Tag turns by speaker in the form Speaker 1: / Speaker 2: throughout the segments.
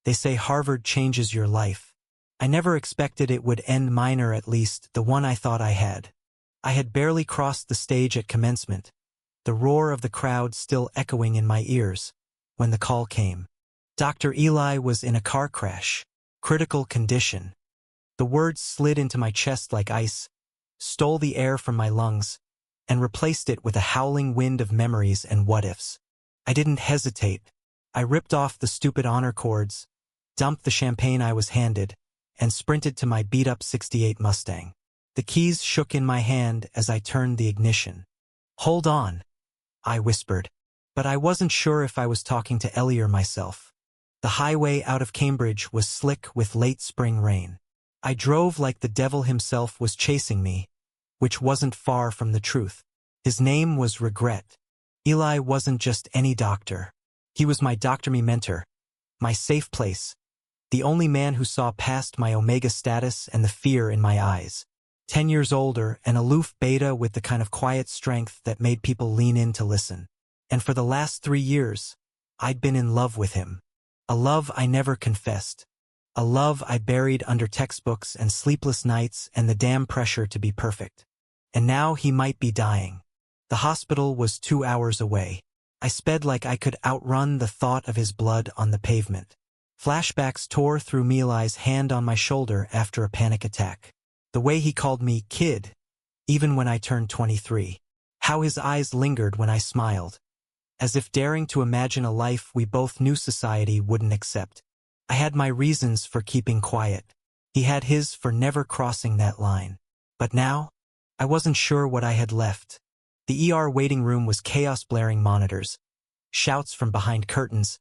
Speaker 1: They say Harvard changes your life. I never expected it would end mine, or at least the one I thought I had. I had barely crossed the stage at commencement, the roar of the crowd still echoing in my ears, when the call came. Dr. Eli was in a car crash. Critical condition. The words slid into my chest like ice, stole the air from my lungs, and replaced it with a howling wind of memories and what-ifs. I didn't hesitate. I ripped off the stupid honor cords, dumped the champagne I was handed, and sprinted to my beat-up '68 Mustang. The keys shook in my hand as I turned the ignition. "Hold on," I whispered. But I wasn't sure if I was talking to Ellie or myself. The highway out of Cambridge was slick with late spring rain. I drove like the devil himself was chasing me, which wasn't far from the truth. His name was Regret. Eli wasn't just any doctor. He was my doctor-me mentor, my safe place, the only man who saw past my omega status and the fear in my eyes. 10 years older, an aloof beta with the kind of quiet strength that made people lean in to listen. And for the last 3 years, I'd been in love with him. A love I never confessed. A love I buried under textbooks and sleepless nights and the damn pressure to be perfect. And now he might be dying. The hospital was 2 hours away. I sped like I could outrun the thought of his blood on the pavement. Flashbacks tore through me. Eli's hand on my shoulder after a panic attack. The way he called me kid, even when I turned 23. How his eyes lingered when I smiled, as if daring to imagine a life we both knew society wouldn't accept. I had my reasons for keeping quiet. He had his for never crossing that line. But now, I wasn't sure what I had left. The ER waiting room was chaos, blaring monitors, shouts from behind curtains,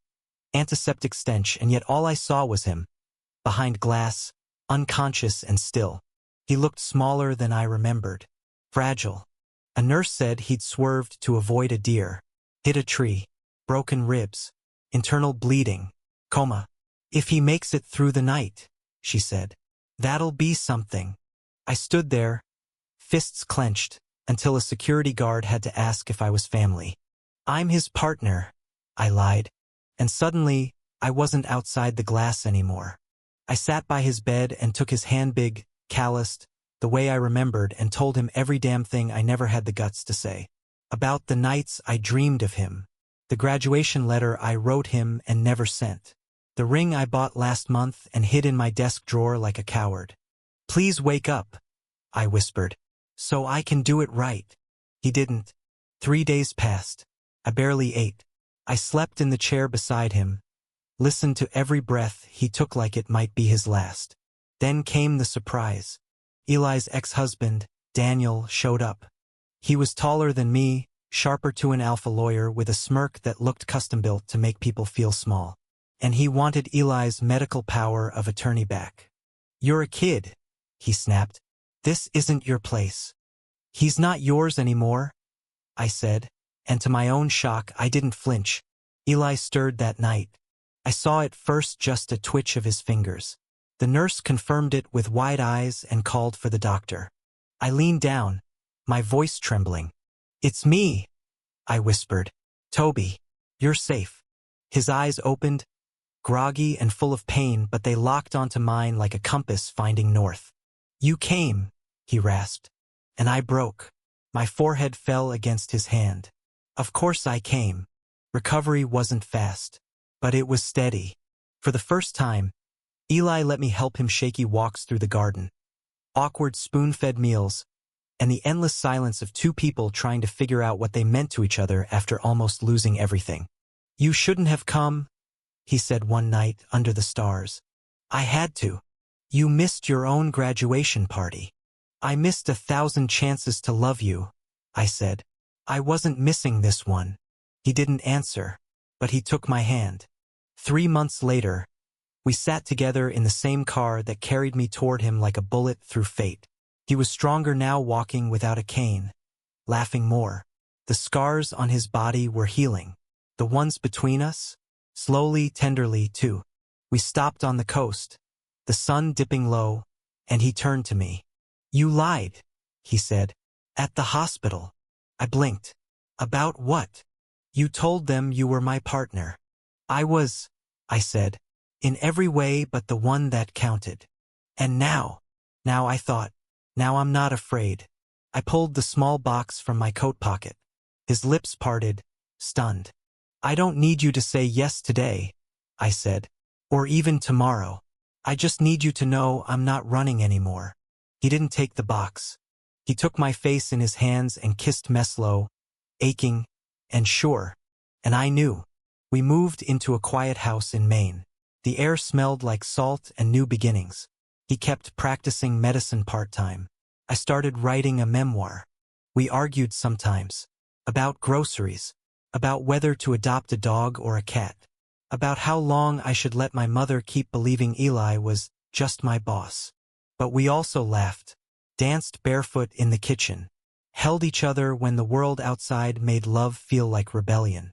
Speaker 1: antiseptic stench, and yet all I saw was him, behind glass, unconscious and still. He looked smaller than I remembered. Fragile. A nurse said he'd swerved to avoid a deer, hit a tree, broken ribs, internal bleeding, coma. "If he makes it through the night," she said, "that'll be something." I stood there, fists clenched, until a security guard had to ask if I was family. "I'm his partner," I lied. And suddenly, I wasn't outside the glass anymore. I sat by his bed and took his hand, big, calloused, the way I remembered, and told him every damn thing I never had the guts to say. About the nights I dreamed of him, the graduation letter I wrote him and never sent, the ring I bought last month and hid in my desk drawer like a coward. "Please wake up," I whispered, "so I can do it right." He didn't. 3 days passed. I barely ate. I slept in the chair beside him, listened to every breath he took like it might be his last. Then came the surprise. Eli's ex-husband, Daniel, showed up. He was taller than me, sharper to an alpha lawyer with a smirk that looked custom-built to make people feel small. And he wanted Eli's medical power of attorney back. "You're a kid," he snapped. "This isn't your place." "He's not yours anymore," I said, and to my own shock I didn't flinch. Eli stirred that night. I saw at first just a twitch of his fingers. The nurse confirmed it with wide eyes and called for the doctor. I leaned down, my voice trembling. "It's me," I whispered. "Toby, you're safe." His eyes opened, groggy and full of pain, but they locked onto mine like a compass finding north. "You came," he rasped, and I broke. My forehead fell against his hand. Of course I came. Recovery wasn't fast, but it was steady. For the first time, Eli let me help him shaky walks through the garden, awkward spoon-fed meals, and the endless silence of two people trying to figure out what they meant to each other after almost losing everything. "You shouldn't have come," he said one night under the stars. "I had to. You missed your own graduation party." "I missed 1,000 chances to love you," I said. "I wasn't missing this one." He didn't answer, but he took my hand. 3 months later, we sat together in the same car that carried me toward him like a bullet through fate. He was stronger now, walking without a cane, laughing more. The scars on his body were healing. The ones between us, slowly, tenderly, too. We stopped on the coast, the sun dipping low, and he turned to me. "You lied," he said. "At the hospital." I blinked. "About what?" "You told them you were my partner." I said. in every way but the one that counted. And now I thought, now I'm not afraid. I pulled the small box from my coat pocket. His lips parted, stunned. I don't need you to say yes today, I said, or even tomorrow. I just need you to know I'm not running anymore. He didn't take the box. He took my face in his hands and kissed Meslo, aching and sure. And I knew. We moved into a quiet house in Maine. The air smelled like salt and new beginnings. He kept practicing medicine part-time. I started writing a memoir. We argued sometimes. About groceries. About whether to adopt a dog or a cat. About how long I should let my mother keep believing Eli was just my boss. But we also laughed. Danced barefoot in the kitchen. Held each other when the world outside made love feel like rebellion.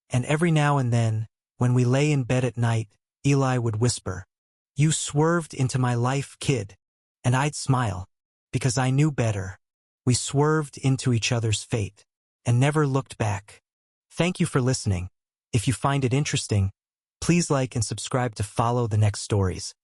Speaker 1: And every now and then, when we lay in bed at night, Eli would whisper, "You swerved into my life, kid." And I'd smile. Because I knew better. We swerved into each other's fate. And never looked back. Thank you for listening. If you find it interesting, please like and subscribe to follow the next stories.